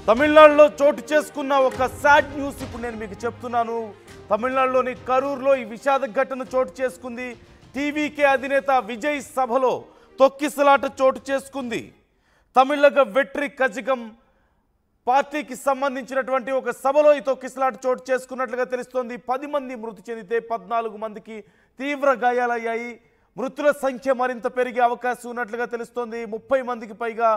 తమిళనాడులో చోటు చేసుకున్న ఒక సాడ్ న్యూస్ ఇప్పుడు నేను మీకు చెప్తున్నాను. తమిళనాడులోని కరూర్లో ఈ విషాద ఘటన చోటు చేసుకుంది. టీవీకే అధినేత విజయ్ సభలో తొక్కిసలాట చోటు చేసుకుంది. తమిళగ వెట్రి కజగం పార్టీకి సంబంధించినటువంటి ఒక సభలో ఈ తొక్కిసలాట చోటు చేసుకున్నట్లుగా తెలుస్తోంది. 10 మంది మృతి చెందితే 14 మందికి తీవ్ర గాయాలయ్యాయి. మృతుల సంఖ్య మరింత పెరిగే అవకాశం ఉన్నట్లుగా తెలుస్తోంది. 30 మందికి పైగా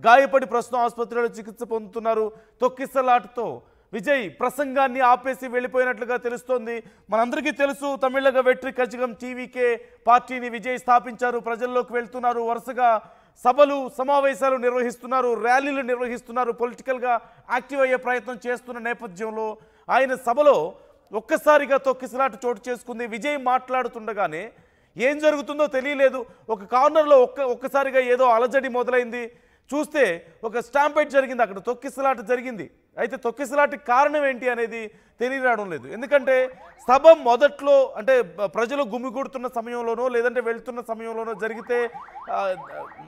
గాయపడి ప్రస్తుతం ఆసుపత్రిలో చికిత్స పొందుతున్నారు. తొక్కిసలాటతో విజయ్ ప్రసంగాన్ని ఆపేసి వెళ్ళిపోయినట్లుగా తెలుస్తోంది. మనందరికీ తెలుసు, తమిళగ వెట్రి కజగం టీవీకే పార్టీని విజయ్ స్థాపించారు. ప్రజల్లోకి వెళ్తున్నారు, వరుసగా సభలు సమావేశాలు నిర్వహిస్తున్నారు, ర్యాలీలు నిర్వహిస్తున్నారు, పొలిటికల్గా యాక్టివ్ అయ్యే ప్రయత్నం చేస్తున్న నేపథ్యంలో ఆయన సభలో ఒక్కసారిగా తొక్కిసలాట చోటు చేసుకుంది. విజయ్ మాట్లాడుతుండగానే ఏం జరుగుతుందో తెలియలేదు. ఒక కార్నర్లో ఒక్కసారిగా ఏదో అలజడి మొదలైంది. చూస్తే ఒక స్టాంపేట్ జరిగింది, అక్కడ తొక్కిసలాట జరిగింది. అయితే తొక్కిసలాటకి కారణం ఏంటి అనేది తెలియరావడం లేదు. ఎందుకంటే సభ మొదట్లో అంటే ప్రజలు గుమిగూడుతున్న సమయంలోనో లేదంటే వెళ్తున్న సమయంలోనో జరిగితే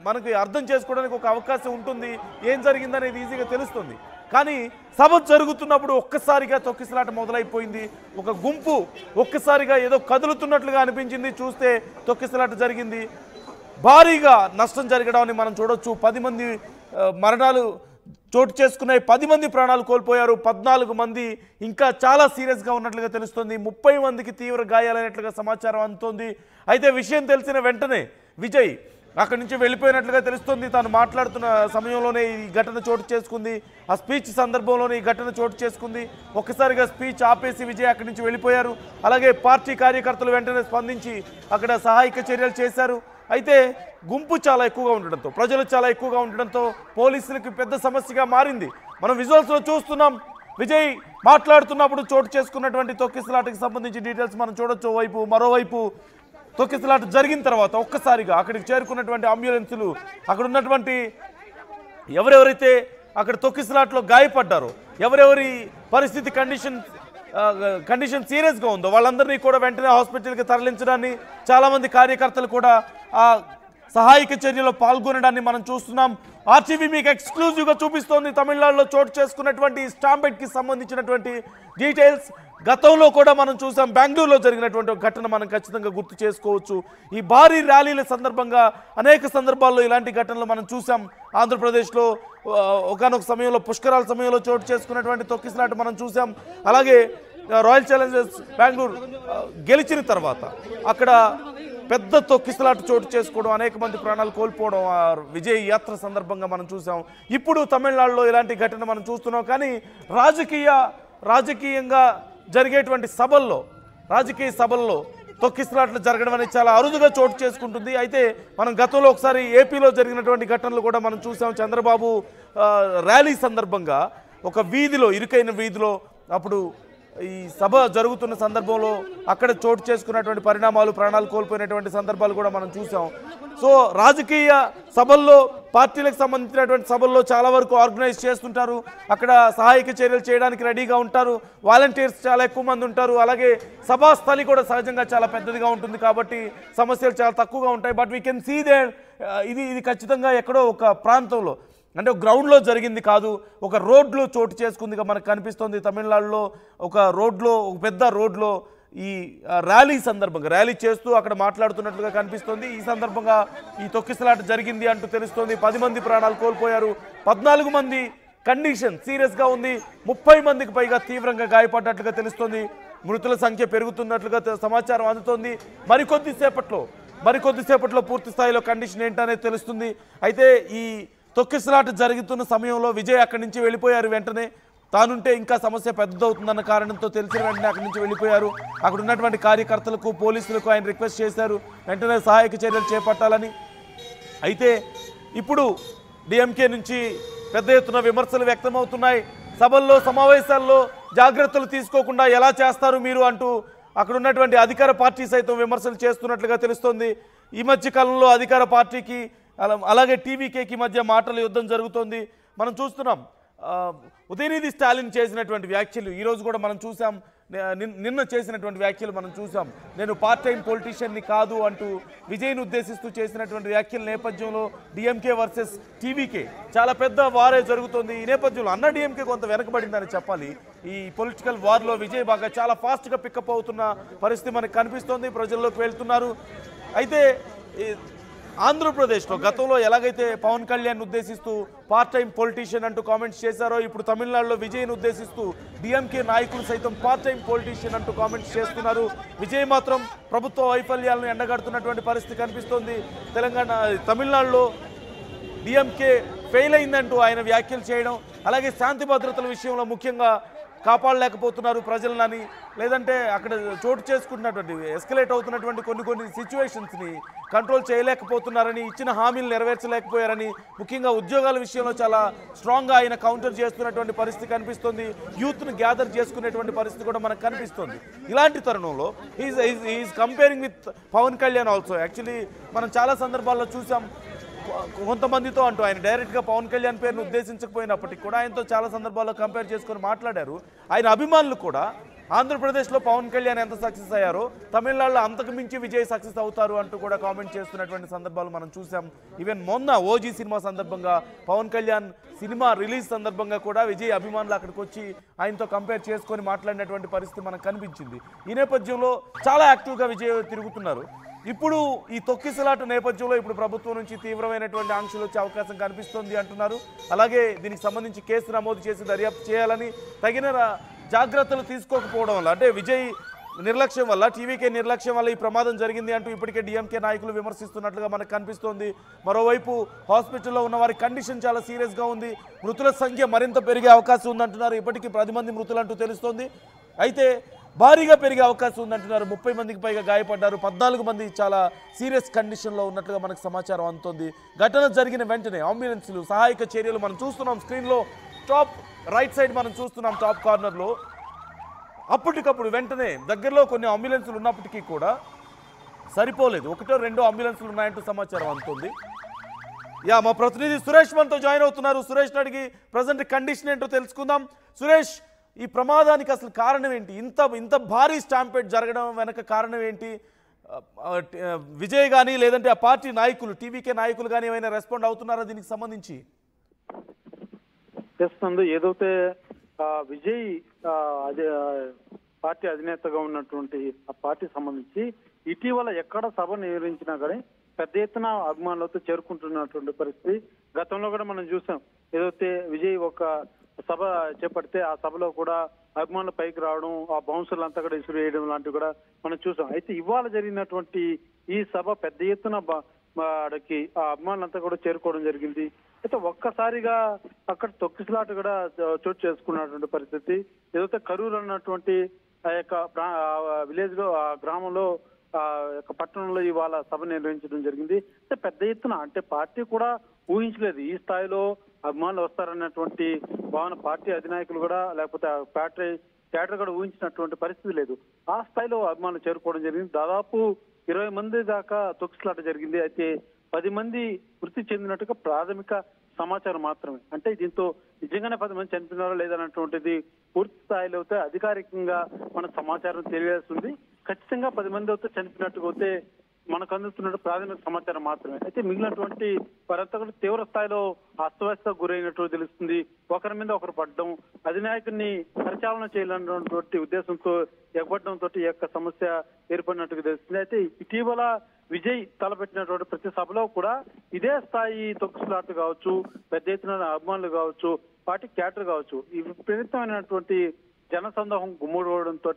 మనకి అర్థం చేసుకోవడానికి ఒక అవకాశం ఉంటుంది, ఏం జరిగిందనేది ఈజీగా తెలుస్తుంది. కానీ సభ జరుగుతున్నప్పుడు ఒక్కసారిగా తొక్కిసలాట మొదలైపోయింది. ఒక గుంపు ఒక్కసారిగా ఏదో కదులుతున్నట్లుగా అనిపించింది. చూస్తే తొక్కిసలాట జరిగింది. భారీగా నష్టం జరగడాన్ని మనం చూడొచ్చు. 10 మంది మరణాలు చోటు చేసుకున్నాయి. 10 మంది ప్రాణాలు కోల్పోయారు. 14 మంది ఇంకా చాలా సీరియస్గా ఉన్నట్లుగా తెలుస్తుంది. 30 మందికి తీవ్ర గాయాలైనట్లుగా సమాచారం అందుతోంది. అయితే విషయం తెలిసిన వెంటనే విజయ్ అక్కడి నుంచి వెళ్ళిపోయినట్లుగా తెలుస్తుంది. తాను మాట్లాడుతున్న సమయంలోనే ఈ ఘటన చోటు చేసుకుంది. ఆ స్పీచ్ సందర్భంలోనే ఈ ఘటన చోటు చేసుకుంది. ఒక్కసారిగా స్పీచ్ ఆపేసి విజయ్ అక్కడి నుంచి వెళ్ళిపోయారు. అలాగే పార్టీ కార్యకర్తలు వెంటనే స్పందించి అక్కడ సహాయక చర్యలు చేశారు. అయితే గుంపు చాలా ఎక్కువగా ఉండడంతో, ప్రజలు చాలా ఎక్కువగా ఉండడంతో పోలీసులకు పెద్ద సమస్యగా మారింది. మనం విజువల్స్లో చూస్తున్నాం. విజయ్ మాట్లాడుతున్నప్పుడు చోటు చేసుకున్నటువంటి తొక్కిసలాటకి సంబంధించి డీటెయిల్స్ మనం చూడొచ్చు. వైపు మరోవైపు తొక్కిసలాట జరిగిన తర్వాత ఒక్కసారిగా అక్కడికి చేరుకున్నటువంటి అంబులెన్సులు, అక్కడ ఉన్నటువంటి ఎవరెవరైతే అక్కడ తొక్కిసలాటలో గాయపడ్డారో, ఎవరెవరి పరిస్థితి కండిషన్ సీరియస్గా ఉందో వాళ్ళందరినీ కూడా వెంటనే హాస్పిటల్కి తరలించడాన్ని, చాలామంది కార్యకర్తలు కూడా ఆ సహాయక చర్యలో పాల్గొనడాన్ని మనం చూస్తున్నాం. ఆర్టీవీ మీకు ఎక్స్క్లూజివ్గా చూపిస్తోంది తమిళనాడులో చోటు చేసుకున్నటువంటి స్టాంపేట్కి సంబంధించినటువంటి డీటెయిల్స్. గతంలో కూడా మనం చూసాం, బెంగళూరులో జరిగినటువంటి ఒక ఘటన మనం ఖచ్చితంగా గుర్తు చేసుకోవచ్చు. ఈ భారీ ర్యాలీల సందర్భంగా అనేక సందర్భాల్లో ఇలాంటి ఘటనలు మనం చూసాం. ఆంధ్రప్రదేశ్లో ఒకానొక సమయంలో పుష్కరాల సమయంలో చోటు చేసుకున్నటువంటి తొక్కిసలాట మనం చూసాం. అలాగే రాయల్ ఛాలెంజర్స్ బెంగళూరు గెలిచిన తర్వాత అక్కడ పెద్ద తొక్కిసలాట చోటు చేసుకోవడం, అనేక మంది ప్రాణాలు కోల్పోవడం ఆ విజయ్ యాత్ర సందర్భంగా మనం చూసాం. ఇప్పుడు తమిళనాడులో ఇలాంటి ఘటన మనం చూస్తున్నాం. కానీ రాజకీయంగా జరిగేటువంటి రాజకీయ సభల్లో తొక్కిసలాట్లు జరగడం అనేది చాలా అరుదుగా చోటు చేసుకుంటుంది. అయితే మనం గతంలో ఒకసారి ఏపీలో జరిగినటువంటి ఘటనలు కూడా మనం చూసాం. చంద్రబాబు ర్యాలీ సందర్భంగా ఒక వీధిలో, ఇరుకైన వీధిలో అప్పుడు ఈ సభ జరుగుతున్న సందర్భంలో అక్కడ చోటు చేసుకున్నటువంటి పరిణామాలు, ప్రాణాలు కోల్పోయినటువంటి సందర్భాలు కూడా మనం చూసాం. సో రాజకీయ సభల్లో, పార్టీలకు సంబంధించినటువంటి సభల్లో చాలా వరకు ఆర్గనైజ్ చేస్తుంటారు. అక్కడ సహాయక చర్యలు చేయడానికి రెడీగా ఉంటారు. వాలంటీర్స్ చాలా ఎక్కువ మంది ఉంటారు. అలాగే సభాస్థలి కూడా సహజంగా చాలా పెద్దదిగా ఉంటుంది కాబట్టి సమస్యలు చాలా తక్కువగా ఉంటాయి. But we can see there ఇది ఖచ్చితంగా ఎక్కడో ఒక ప్రాంతంలో, అంటే గ్రౌండ్లో జరిగింది కాదు, ఒక రోడ్లో చోటు చేసుకుందిగా మనకు కనిపిస్తుంది. తమిళనాడులో ఒక పెద్ద రోడ్లో ఈ ర్యాలీ సందర్భంగా ర్యాలీ చేస్తూ అక్కడ మాట్లాడుతున్నట్లుగా కనిపిస్తుంది. ఈ సందర్భంగా ఈ తొక్కిసలాట జరిగింది అంటూ తెలుస్తోంది. 10 మంది ప్రాణాలు కోల్పోయారు. 14 మంది కండిషన్ సీరియస్గా ఉంది. 30 మందికి పైగా తీవ్రంగా గాయపడ్డట్లుగా తెలుస్తోంది. మృతుల సంఖ్య పెరుగుతున్నట్లుగా సమాచారం అందుతోంది. మరికొద్దిసేపట్లో పూర్తి స్థాయిలో కండిషన్ ఏంటనేది తెలుస్తుంది. అయితే ఈ తొక్కిసలాట జరుగుతున్న సమయంలో విజయ్ అక్కడి నుంచి వెళ్ళిపోయారు. వెంటనే తానుంటే ఇంకా సమస్య పెద్దదవుతుందన్న కారణంతో తెలిసిన వెంటనే అక్కడి నుంచి వెళ్ళిపోయారు. అక్కడ ఉన్నటువంటి కార్యకర్తలకు, పోలీసులకు ఆయన రిక్వెస్ట్ చేశారు వెంటనే సహాయక చర్యలు చేపట్టాలని. అయితే ఇప్పుడు డిఎంకే నుంచి పెద్ద ఎత్తున విమర్శలు వ్యక్తమవుతున్నాయి. సభల్లో, సమావేశాల్లో జాగ్రత్తలు తీసుకోకుండా ఎలా చేస్తారు మీరు అంటూ అక్కడ ఉన్నటువంటి అధికార పార్టీ సైతం విమర్శలు చేస్తున్నట్లుగా తెలుస్తోంది. ఈ మధ్య కాలంలో అధికార పార్టీకి అలాగే టీవీకేకి మధ్య మాటల యుద్ధం జరుగుతోంది. మనం చూస్తున్నాం ఉదయనిధి స్టాలిన్ చేసినటువంటి వ్యాఖ్యలు ఈరోజు కూడా మనం చూసాం. నిన్న చేసినటువంటి వ్యాఖ్యలు మనం చూసాం. నేను పార్ట్ టైం పొలిటీషియన్ని కాదు అంటూ విజయ్ని ఉద్దేశిస్తూ చేసినటువంటి వ్యాఖ్యల నేపథ్యంలో డిఎంకే వర్సెస్ టీవీకే చాలా పెద్ద వారే జరుగుతోంది. ఈ నేపథ్యంలో అన్న డిఎంకే కొంత వెనకబడిందని చెప్పాలి. ఈ పొలిటికల్ వార్లో విజయ్ బాగా చాలా ఫాస్ట్గా పికప్ అవుతున్న పరిస్థితి మనకు కనిపిస్తోంది. ప్రజల్లోకి వెళ్తున్నారు. అయితే ఆంధ్రప్రదేశ్లో గతంలో ఎలాగైతే పవన్ కళ్యాణ్ ఉద్దేశిస్తూ పార్ట్ టైం పొలిటీషియన్ అంటూ కామెంట్స్ చేశారో, ఇప్పుడు తమిళనాడులో విజయ్ని ఉద్దేశిస్తూ డిఎంకే నాయకులు సైతం పార్ట్ టైం పొలిటీషియన్ అంటూ కామెంట్స్ చేస్తున్నారు. విజయ్ మాత్రం ప్రభుత్వ వైఫల్యాలను ఎండగడుతున్నటువంటి పరిస్థితి కనిపిస్తోంది. తమిళనాడులో డిఎంకే ఫెయిల్ అయిందంటూ ఆయన వ్యాఖ్యలు చేయడం, అలాగే శాంతి భద్రతల విషయంలో ముఖ్యంగా కాపాడలేకపోతున్నారు ప్రజలని, లేదంటే అక్కడ చోటు చేసుకుంటున్నటువంటి ఎస్కలేట్ అవుతున్నటువంటి కొన్ని సిచ్యువేషన్స్ని కంట్రోల్ చేయలేకపోతున్నారని, ఇచ్చిన హామీలు నెరవేర్చలేకపోయారని, ముఖ్యంగా ఉద్యోగాల విషయంలో చాలా స్ట్రాంగ్గా ఆయన కౌంటర్ చేస్తున్నటువంటి పరిస్థితి కనిపిస్తుంది. యూత్ను గ్యాదర్ చేసుకునేటువంటి పరిస్థితి కూడా మనకు కనిపిస్తుంది. ఇలాంటి తరుణంలో is comparing with Pawan Kalyan also. Actually మనం చాలా సందర్భాల్లో చూసాం కొంతమందితో అంటూ ఆయన డైరెక్ట్గా పవన్ కళ్యాణ్ పేరును ఉద్దేశించకపోయినప్పటికీ కూడా ఆయనతో చాలా సందర్భాల్లో కంపేర్ చేసుకొని మాట్లాడారు. ఆయన అభిమానులు కూడా ఆంధ్రప్రదేశ్లో పవన్ కళ్యాణ్ ఎంత సక్సెస్ అయ్యారో తమిళనాడులో అంతకు మించి విజయ్ సక్సెస్ అవుతారు అంటూ కూడా కామెంట్ చేస్తున్నటువంటి సందర్భాలు మనం చూసాం. ఈవెన్ మొన్న ఓజీ సినిమా సందర్భంగా పవన్ కళ్యాణ్ సినిమా రిలీజ్ సందర్భంగా కూడా విజయ్ అభిమానులు అక్కడికి వచ్చి ఆయనతో కంపేర్ చేసుకొని మాట్లాడినటువంటి పరిస్థితి మనకు కనిపించింది. ఈ నేపథ్యంలో చాలా యాక్టివ్గా విజయ్ తిరుగుతున్నారు. ఇప్పుడు ఈ తొక్కిసలాట నేపథ్యంలో ఇప్పుడు ప్రభుత్వం నుంచి తీవ్రమైనటువంటి ఆంక్షలు వచ్చే అవకాశం కనిపిస్తోంది అంటున్నారు. అలాగే దీనికి సంబంధించి కేసు నమోదు చేసి దర్యాప్తు చేయాలని, తగిన జాగ్రత్తలు తీసుకోకపోవడం వల్ల, అంటే విజయ్ నిర్లక్ష్యం వల్ల, టీవీకే నిర్లక్ష్యం వల్ల ఈ ప్రమాదం జరిగింది అంటూ ఇప్పటికే డిఎంకే నాయకులు విమర్శిస్తున్నట్లుగా మనకు కనిపిస్తోంది. మరోవైపు హాస్పిటల్లో ఉన్న వారి కండిషన్ చాలా సీరియస్గా ఉంది. మృతుల సంఖ్య మరింత పెరిగే అవకాశం ఉందంటున్నారు. ఇప్పటికీ 10 మంది మృతులంటూ తెలుస్తోంది. అయితే భారీగా పెరిగే అవకాశం ఉందంటున్నారు. 30 మందికి పైగా గాయపడ్డారు. 14 మంది చాలా సీరియస్ కండిషన్లో ఉన్నట్లుగా మనకు సమాచారం అందుతోంది. ఘటన జరిగిన వెంటనే అంబులెన్స్లు, సహాయక చర్యలు మనం చూస్తున్నాం. స్క్రీన్లో టాప్ రైట్ సైడ్ మనం చూస్తున్నాం, టాప్ కార్నర్లో. అప్పటికప్పుడు వెంటనే దగ్గరలో కొన్ని అంబులెన్సులు ఉన్నప్పటికీ కూడా సరిపోలేదు. 1-2 అంబులెన్సులు ఉన్నాయంటూ సమాచారం అందుతుంది. మా ప్రతినిధి సురేష్ మనతో జాయిన్ అవుతున్నారు. సురేష్ అడిగి ప్రజెంట్ కండిషన్ ఏంటో తెలుసుకుందాం. సురేష్, ఈ ప్రమాదానికి అసలు కారణం ఏంటి? ఇంత భారీ స్టాంపేడ్ జరగడం వెనక కారణం ఏంటి? విజయ్ కానీ లేదంటే ఆ పార్టీ నాయకులు, టీవీకే నాయకులు కానీ ఏమైనా రెస్పాండ్ అవుతున్నారా దీనికి సంబంధించి? చేస్తుంది ఏదైతే విజయ్ పార్టీ అధినేతగా ఉన్నటువంటి ఆ పార్టీ సంబంధించి ఇటీవల ఎక్కడ సభ నిర్వహించినా కానీ పెద్ద ఎత్తున అభిమానులతో చేరుకుంటున్నటువంటి పరిస్థితి గతంలో కూడా మనం చూసాం. ఏదైతే విజయ్ ఒక సభ చేపడితే ఆ సభలో కూడా అభిమానులు పైకి రావడం, ఆ బౌన్సర్లు అంతా కూడా ఇసురు వేయడం లాంటివి కూడా మనం చూసాం. అయితే ఇవాళ జరిగినటువంటి ఈ సభ పెద్ద ఎత్తున ఆడకి ఆ అభిమానులంతా కూడా చేరుకోవడం జరిగింది. అయితే ఒక్కసారిగా అక్కడ తొక్కిసలాట కూడా చోటు చేసుకున్నటువంటి పరిస్థితి. ఏదైతే కరూరు అన్నటువంటి ఆ యొక్క విలేజ్ లో, ఆ గ్రామంలో, ఆ యొక్క పట్టణంలో ఇవాళ సభ నిర్వహించడం జరిగింది. అంటే పెద్ద ఎత్తున, అంటే పార్టీ కూడా ఊహించలేదు ఈ స్థాయిలో అభిమానులు వస్తారన్నటువంటి భావన పార్టీ అధినాయకులు కూడా, లేకపోతే థియేటర్ కూడా ఊహించినటువంటి పరిస్థితి లేదు. ఆ స్థాయిలో అభిమానులు చేరుకోవడం జరిగింది. దాదాపు 20 మంది దాకా తొక్కిసలాట జరిగింది. అయితే 10 మంది మృతి చెందినట్టుగా ప్రాథమిక సమాచారం మాత్రమే. అంటే దీంతో నిజంగానే 10 మంది చనిపోయినారో లేదన్నటువంటిది పూర్తి స్థాయిలో అయితే అధికారికంగా మన సమాచారం తెలియాల్సింది. ఖచ్చితంగా 10 మంది అయితే చనిపోయినట్టుగా అయితే మనకు అందుతున్న ప్రాథమిక సమాచారం మాత్రమే. అయితే మిగిలినటువంటి వారంతా కూడా తీవ్ర స్థాయిలో అస్తవ్యస్త గురైనట్టు తెలుస్తుంది. ఒకరి మీద ఒకరు పడడం, అధినాయకుడిని పరిచాలన చేయాలన్నటువంటి ఉద్దేశంతో ఎగబడడంతో ఈ యొక్క సమస్య ఏర్పడినట్టుగా తెలుస్తుంది. అయితే ఇటీవల విజయ్ తలపెట్టినటువంటి ప్రతి సభలో కూడా ఇదే స్థాయి తొక్కిసలాట కావచ్చు, పెద్ద ఎత్తున అభిమానులు కావచ్చు, పార్టీ క్యాడర్ కావచ్చు, ఈ విపరీతమైనటువంటి జనసందోహం గుమ్మడవడంతో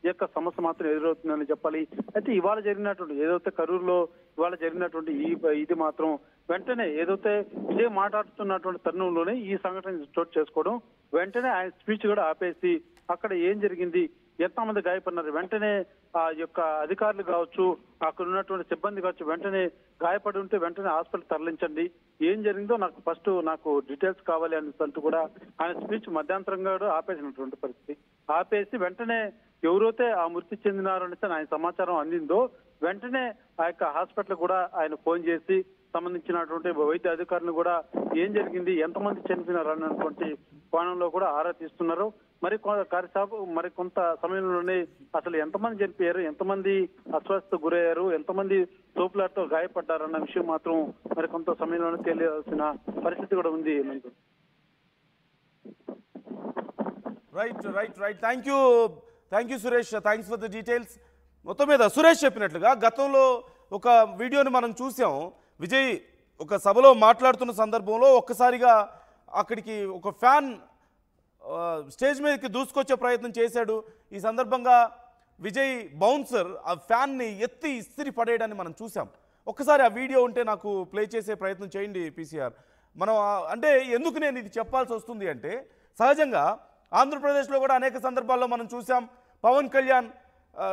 ఈ యొక్క సమస్య మాత్రం ఎదురవుతుందని చెప్పాలి. అయితే ఇవాళ జరిగినటువంటి ఏదైతే కరూరులో ఇవాళ జరిగినటువంటి ఇది మాత్రం వెంటనే ఏదైతే విజయ్ మాట్లాడుతున్నటువంటి తరుణంలోనే ఈ సంఘటన చోటు చేసుకోవడం, వెంటనే ఆయన స్పీచ్ కూడా ఆపేసి అక్కడ ఏం జరిగింది, ఎంతమంది గాయపడినారు, వెంటనే ఆ యొక్క అధికారులు కావచ్చు, అక్కడ ఉన్నటువంటి సిబ్బంది కావచ్చు, వెంటనే గాయపడి ఉంటే వెంటనే హాస్పిటల్ తరలించండి, ఏం జరిగిందో నాకు డీటెయిల్స్ కావాలి అంటూ కూడా ఆయన స్పీచ్ మధ్యాంతరంగా ఆపేసినటువంటి పరిస్థితి. ఆపేసి వెంటనే ఎవరైతే ఆ మృతి చెందినారని ఆయన సమాచారం అందిందో వెంటనే ఆ యొక్క హాస్పిటల్ కూడా ఆయన ఫోన్ చేసి సంబంధించినటువంటి వైద్య అధికారులు కూడా ఏం జరిగింది, ఎంతమంది చనిపోయినారు అన్నటువంటి కోణంలో కూడా ఆరా తీస్తున్నారు. మరి కొంత సమయంలోనే అసలు ఎంతమంది చనిపోయారు, ఎంతమంది అస్వస్థ గురయ్యారు, ఎంతమంది తోపులాటతో గాయపడ్డారన్న విషయం మాత్రం మరి కొంత సమయంలోనే తెలియాల్సిన పరిస్థితి కూడా ఉంది. Right thank you Suresh, thanks for the details. మొత్తం మీద సురేష్ చెప్పినట్లుగా గతంలో ఒక వీడియోని మనం చూసాం. విజయ్ ఒక సభలో మాట్లాడుతున్న సందర్భంలో ఒక్కసారిగా అక్కడికి ఒక ఫ్యాన్ స్టేజ్ మీదకి దూసుకొచ్చే ప్రయత్నం చేశాడు. ఈ సందర్భంగా విజయ్ బౌన్సర్ ఆ ఫ్యాన్ని ఎత్తి ఇస్తిరి పడేయడాన్ని మనం చూసాం. ఒక్కసారి ఆ వీడియో ఉంటే నాకు ప్లే చేసే ప్రయత్నం చేయండి పీసీఆర్. మనం అంటే ఎందుకు నేను ఇది చెప్పాల్సి వస్తుంది అంటే, సహజంగా ఆంధ్రప్రదేశ్లో కూడా అనేక సందర్భాల్లో మనం చూసాం పవన్ కళ్యాణ్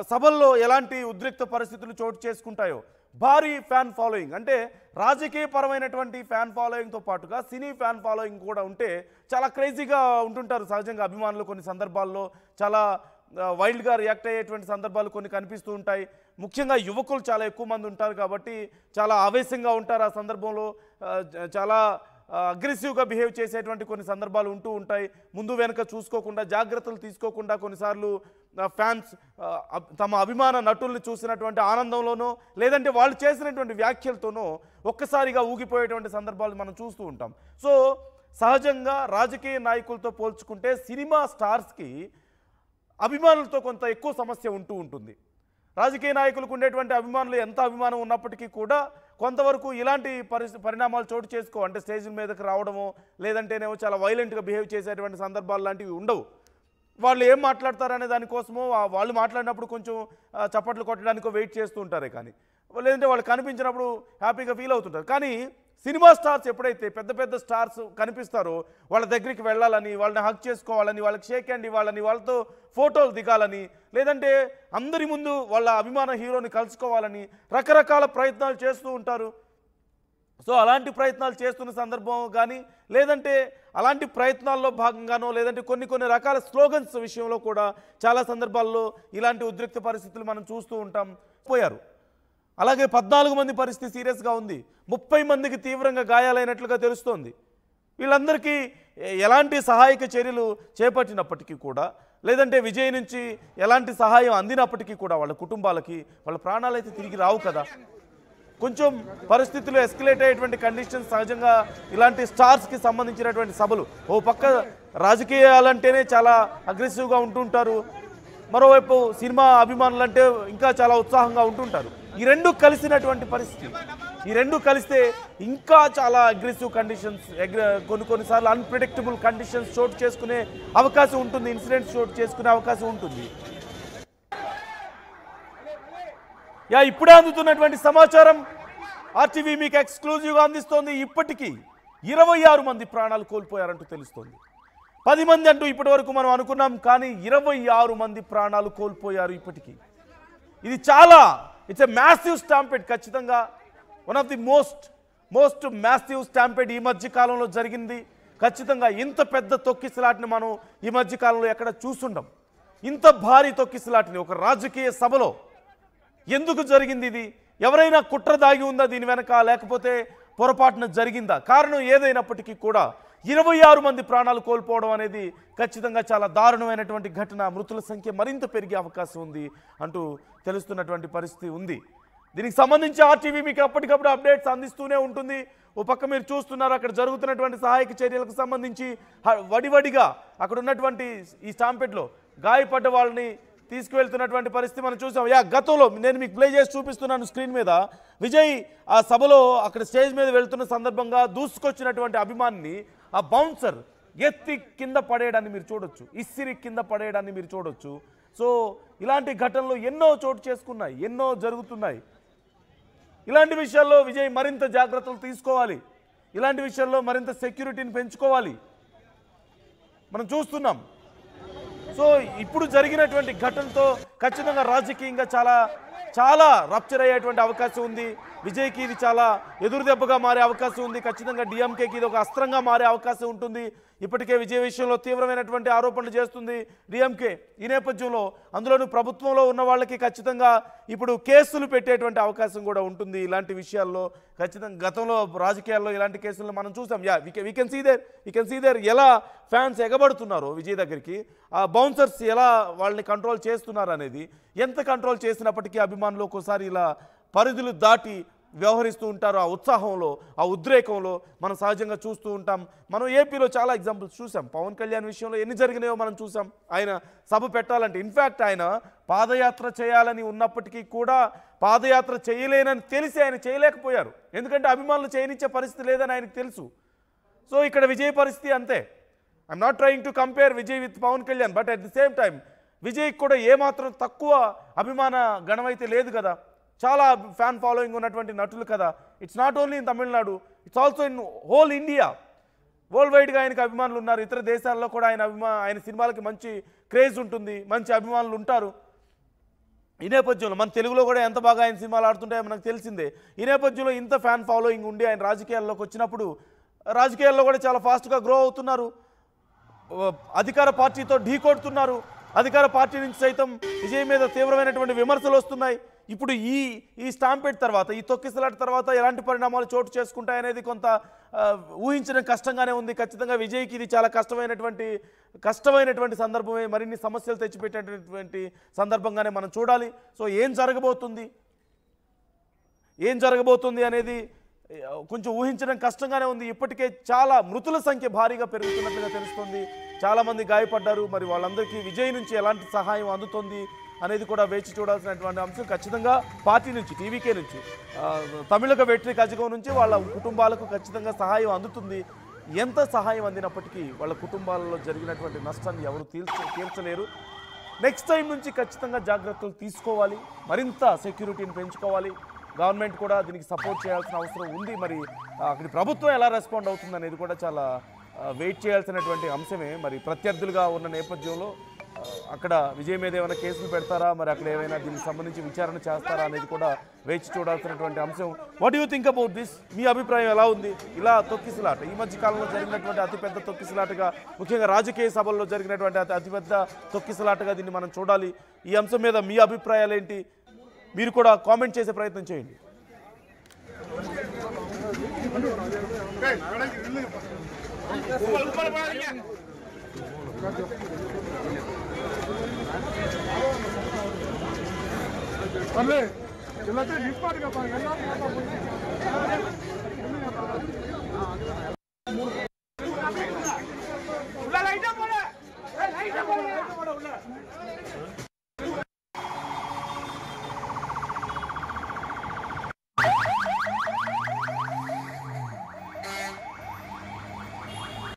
సభల్లో ఎలాంటి ఉద్రిక్త పరిస్థితులు చోటు చేసుకుంటాయో. భారీ ఫ్యాన్ ఫాలోయింగ్, అంటే రాజకీయ పరమైనటువంటి ఫ్యాన్ ఫాలోయింగ్తో పాటుగా సినీ ఫ్యాన్ ఫాలోయింగ్ కూడా ఉంటే చాలా క్రేజీగా ఉంటుంటారు సహజంగా అభిమానులు. కొన్ని సందర్భాల్లో చాలా వైల్డ్గా రియాక్ట్ అయ్యేటువంటి సందర్భాలు కొన్ని కనిపిస్తూ ఉంటాయి. ముఖ్యంగా యువకులు చాలా ఎక్కువ మంది ఉంటారు కాబట్టి చాలా ఆవేశంగా ఉంటారు. ఆ సందర్భంలో చాలా అగ్రెసివ్గా బిహేవ్ చేసేటువంటి కొన్ని సందర్భాలు ఉంటూ ఉంటాయి. ముందు వెనక చూసుకోకుండా, జాగ్రత్తలు తీసుకోకుండా కొన్నిసార్లు ఫ్యాన్స్ తమ అభిమాన నటుల్ని చూసినటువంటి ఆనందంలోనో లేదంటే వాళ్ళు చేసినటువంటి వ్యాఖ్యలతోనో ఒక్కసారిగా ఊగిపోయేటువంటి సందర్భాలు మనం చూస్తూ ఉంటాం. సో సహజంగా రాజకీయ నాయకులతో పోల్చుకుంటే సినిమా స్టార్స్కి అభిమానులతో కొంత ఎక్కువ సమస్య ఉంటూ ఉంటుంది. రాజకీయ నాయకులకు ఉండేటువంటి అభిమానులు ఎంత అభిమానం ఉన్నప్పటికీ కూడా కొంతవరకు ఇలాంటి పరిణామాలు చోటు చేసుకో, అంటే స్టేజ్ మీదకి రావడమో లేదంటేనేమో చాలా వైలెంట్గా బిహేవ్ చేసేటువంటి సందర్భాలు లాంటివి ఉండవు. వాళ్ళు ఏం మాట్లాడతారనే దానికోసమో వాళ్ళు మాట్లాడినప్పుడు కొంచెం చప్పట్లు కొట్టడానికో వెయిట్ చేస్తూ ఉంటారే కానీ, లేదంటే వాళ్ళు కనిపించినప్పుడు హ్యాపీగా ఫీల్ అవుతుంటారు. కానీ సినిమా స్టార్స్ ఎప్పుడైతే పెద్ద పెద్ద స్టార్స్ కనిపిస్తారో వాళ్ళ దగ్గరికి వెళ్ళాలని, వాళ్ళని హక్ చేసుకోవాలని, వాళ్ళకి షేక్ హ్యాండ్ ఇవ్వాలని, వాళ్ళతో ఫోటోలు దిగాలని, లేదంటే అందరి ముందు వాళ్ళ అభిమాన హీరోని కలుసుకోవాలని రకరకాల ప్రయత్నాలు చేస్తూ ఉంటారు. సో అలాంటి ప్రయత్నాలు చేస్తున్న సందర్భం కానీ, లేదంటే అలాంటి ప్రయత్నాల్లో భాగంగానో, లేదంటే కొన్ని రకాల స్లోగన్స్ విషయంలో కూడా చాలా సందర్భాల్లో ఇలాంటి ఉద్రిక్త పరిస్థితులు మనం చూస్తూ ఉంటాం. పోయారు. అలాగే 14 మంది పరిస్థితి సీరియస్గా ఉంది. 30 మందికి తీవ్రంగా గాయాలైనట్లుగా తెలుస్తోంది. వీళ్ళందరికీ ఎలాంటి సహాయక చర్యలు చేపట్టినప్పటికీ కూడా, లేదంటే విజయ్ నుంచి ఎలాంటి సహాయం అందినప్పటికీ కూడా వాళ్ళ కుటుంబాలకి వాళ్ళ ప్రాణాలు అయితే తిరిగి రావు కదా. కొంచెం పరిస్థితులు ఎస్కలేట్ అయ్యేటువంటి కండిషన్స్ సహజంగా ఇలాంటి స్టార్స్కి సంబంధించినటువంటి సభలు. ఓ పక్క రాజకీయాలంటేనే చాలా అగ్రెసివ్గా ఉంటుంటారు, మరోవైపు సినిమా అభిమానులు అంటే ఇంకా చాలా ఉత్సాహంగా ఉంటుంటారు. ఈ రెండు కలిసినటువంటి పరిస్థితి, ఈ రెండు కలిస్తే ఇంకా చాలా అగ్రెసివ్ కండిషన్స్, కొన్నిసార్లు అన్ప్రిడిక్టబుల్ కండిషన్స్ చోటు చేసుకునే అవకాశం ఉంటుంది, ఇన్సిడెంట్స్ చోటు చేసుకునే అవకాశం ఉంటుంది. ఇప్పుడే అందుతున్నటువంటి సమాచారం ఆర్టీవీ మీకు ఎక్స్క్లూజివ్గా అందిస్తోంది. ఇప్పటికీ 26 మంది ప్రాణాలు కోల్పోయారంటూ తెలుస్తోంది. 10 మంది అంటూ ఇప్పటి వరకు మనం అనుకున్నాం, కానీ 26 మంది ప్రాణాలు కోల్పోయారు ఇప్పటికీ. ఇది చాలా, ఇట్స్ ఎ మ్యాసివ్ స్టాంపెడ్. ఖచ్చితంగా one of the most massive stampede ఈ మధ్య కాలంలో జరిగింది. ఖచ్చితంగా ఇంత పెద్ద తొక్కిసలాటని మనం ఈ మధ్య కాలంలో ఎక్కడ చూస్తుండం. ఇంత భారీ తొక్కిసలాటని ఒక రాజకీయ సభలో ఎందుకు జరిగింది? ఇది ఎవరైనా కుట్ర దాగి ఉందా దీని వెనక, లేకపోతే పొరపాటున జరిగిందా? కారణం ఏదైనప్పటికీ కూడా 26 మంది ప్రాణాలు కోల్పోవడం అనేది ఖచ్చితంగా చాలా దారుణమైనటువంటి ఘటన. మృతుల సంఖ్య మరింత పెరిగే అవకాశం ఉంది అంటూ తెలుస్తున్నటువంటి పరిస్థితి ఉంది. దీనికి సంబంధించి ఆర్టీవీ మీకు అప్పటికప్పుడు అప్డేట్స్ అందిస్తూనే ఉంటుంది. ఓ పక్క మీరు చూస్తున్నారు అక్కడ జరుగుతున్నటువంటి సహాయక చర్యలకు సంబంధించి వడివడిగా అక్కడ ఉన్నటువంటి ఈ స్టాంపెడ్లో గాయపడ్డ వాళ్ళని తీసుకువెళ్తున్నటువంటి పరిస్థితి మనం చూసాం. గతంలో నేను మీకు ప్లే చేసి చూపిస్తున్నాను స్క్రీన్ మీద. విజయ్ ఆ సభలో అక్కడ స్టేజ్ మీద వెళ్తున్న సందర్భంగా దూసుకొచ్చినటువంటి అభిమానిని ఆ బౌన్సర్ ఎత్తి కింద పడేయడాన్ని మీరు చూడొచ్చు, ఇస్సిరి కింద పడేయడాన్ని మీరు చూడొచ్చు. సో ఇలాంటి ఘటనలు ఎన్నో చోటు చేసుకున్నాయి, ఎన్నో జరుగుతున్నాయి. ఇలాంటి విషయాల్లో విజయ్ మరింత జాగ్రత్తలు తీసుకోవాలి, ఇలాంటి విషయాల్లో మరింత సెక్యూరిటీని పెంచుకోవాలి మనం చూస్తున్నాం. సో ఇప్పుడు జరిగినటువంటి ఘటనతో ఖచ్చితంగా రాజకీయంగా చాలా చాలా రప్చర్ అయ్యేటువంటి అవకాశం ఉంది. విజయ్కి ఇది చాలా ఎదురు దెబ్బగా మారే అవకాశం ఉంది. ఖచ్చితంగా డిఎంకేకి ఇది ఒక అస్త్రంగా మారే అవకాశం ఉంటుంది. ఇప్పటికే విజయ్ విషయంలో తీవ్రమైనటువంటి ఆరోపణలు చేస్తుంది డిఎంకే. ఈ నేపథ్యంలో అందులోనూ ప్రభుత్వంలో ఉన్న వాళ్ళకి ఖచ్చితంగా ఇప్పుడు కేసులు పెట్టేటువంటి అవకాశం కూడా ఉంటుంది. ఇలాంటి విషయాల్లో ఖచ్చితంగా గతంలో రాజకీయాల్లో ఇలాంటి కేసులను మనం చూసాం. వీ కెన్ సీ దేర్ ఎలా ఫ్యాన్స్ ఎగబడుతున్నారు విజయ్ దగ్గరికి, ఆ బౌన్సర్స్ ఎలా వాళ్ళని కంట్రోల్ చేస్తున్నారు అనేది. ఎంత కంట్రోల్ చేసినప్పటికీ అభిమానులు ఒక్కోసారి ఇలా పరిధులు దాటి వ్యవహరిస్తూ ఉంటారు. ఆ ఉత్సాహంలో, ఆ ఉద్రేకంలో మనం సహజంగా చూస్తూ ఉంటాం. మనం ఏపీలో చాలా ఎగ్జాంపుల్స్ చూసాం. పవన్ కళ్యాణ్ విషయంలో ఎన్ని జరిగినాయో మనం చూసాం. ఆయన సభ పెట్టాలంటే ఇన్ఫ్యాక్ట్ ఆయన పాదయాత్ర చేయాలని ఉన్నప్పటికీ కూడా పాదయాత్ర చేయలేనని తెలిసి ఆయన చేయలేకపోయారు. ఎందుకంటే అభిమానులు చేయనిచ్చే పరిస్థితి లేదని ఆయనకు తెలుసు. సో ఇక్కడ విజయ్ పరిస్థితి అంతే. I'm not trying to compare Vijay with Pawan Kalyan, but at the same time విజయ్కి కూడా ఏమాత్రం తక్కువ అభిమాన గణమైతే లేదు కదా. చాలా ఫ్యాన్ ఫాలోయింగ్ ఉన్నటువంటి నటులు కదా. It's not only in Tamil Nadu, it's also in whole India. World వైడ్గా ఆయనకు అభిమానులు ఉన్నారు. ఇతర దేశాల్లో కూడా ఆయన సినిమాలకి మంచి క్రేజ్ ఉంటుంది, మంచి అభిమానులు ఉంటారు. ఈ నేపథ్యంలో మన తెలుగులో కూడా ఎంత బాగా ఆయన సినిమాలు ఆడుతుంటాయో మనకు తెలిసిందే. ఈ నేపథ్యంలో ఇంత ఫ్యాన్ ఫాలోయింగ్ ఉండి ఆయన రాజకీయాల్లోకి వచ్చినప్పుడు రాజకీయాల్లో కూడా చాలా ఫాస్ట్గా గ్రో అవుతున్నారు. అధికార పార్టీతో ఢీకొడుతున్నారు. అధికార పార్టీ నుంచి సైతం విజయ్ మీద తీవ్రమైనటువంటి విమర్శలు వస్తున్నాయి. ఇప్పుడు ఈ స్టాంపేట్ తర్వాత, ఈ తొక్కిసలాట తర్వాత ఎలాంటి పరిణామాలు చోటు చేసుకుంటాయనేది కొంత ఊహించడం కష్టంగానే ఉంది. ఖచ్చితంగా విజయ్కి ఇది చాలా కష్టమైనటువంటి సందర్భమే, మరిన్ని సమస్యలు తెచ్చిపెట్టేటటువంటి సందర్భంగానే మనం చూడాలి. సో ఏం జరగబోతుంది అనేది కొంచెం ఊహించడం కష్టంగానే ఉంది. ఇప్పటికే చాలా మృతుల సంఖ్య భారీగా పెరుగుతున్నట్లుగా తెలుస్తుంది. చాలామంది గాయపడ్డారు. మరి వాళ్ళందరికీ విజయ్ నుంచి ఎలాంటి సహాయం అందుతుంది అనేది కూడా వేచి చూడాల్సినటువంటి అంశం. ఖచ్చితంగా పార్టీ నుంచి, టీవీకే నుంచి, తమిళక వెట్రి కజగం నుంచి వాళ్ళ కుటుంబాలకు ఖచ్చితంగా సహాయం అందుతుంది. ఎంత సహాయం అందినప్పటికీ వాళ్ళ కుటుంబాలలో జరిగినటువంటి నష్టాన్ని ఎవరు తీర్చలేరు. నెక్స్ట్ టైం నుంచి ఖచ్చితంగా జాగ్రత్తలు తీసుకోవాలి, మరింత సెక్యూరిటీని పెంచుకోవాలి. గవర్నమెంట్ కూడా దీనికి సపోర్ట్ చేయాల్సిన అవసరం ఉంది. మరి అక్కడి ప్రభుత్వం ఎలా రెస్పాండ్ అవుతుంది అనేది కూడా చాలా వెయిట్ చేయాల్సినటువంటి అంశమే. మరి ప్రత్యర్థులుగా ఉన్న నేపథ్యంలో అక్కడ విజయ్ మీద ఏమైనా కేసులు పెడతారా, మరి అక్కడ ఏమైనా దీనికి సంబంధించి విచారణ చేస్తారా అనేది కూడా వేచి చూడాల్సినటువంటి అంశం. What you think about this? మీ అభిప్రాయం ఎలా ఉంది? ఇలా తొక్కిసలాట ఈ మధ్య కాలంలో జరిగినటువంటి అతిపెద్ద తొక్కిసలాటగా, ముఖ్యంగా రాజకీయ సభల్లో జరిగినటువంటి అతిపెద్ద తొక్కిసలాటగా దీన్ని మనం చూడాలి. ఈ అంశం మీద మీ అభిప్రాయాలు ఏంటి? మీరు కూడా కామెంట్ చేసే ప్రయత్నం చేయండి.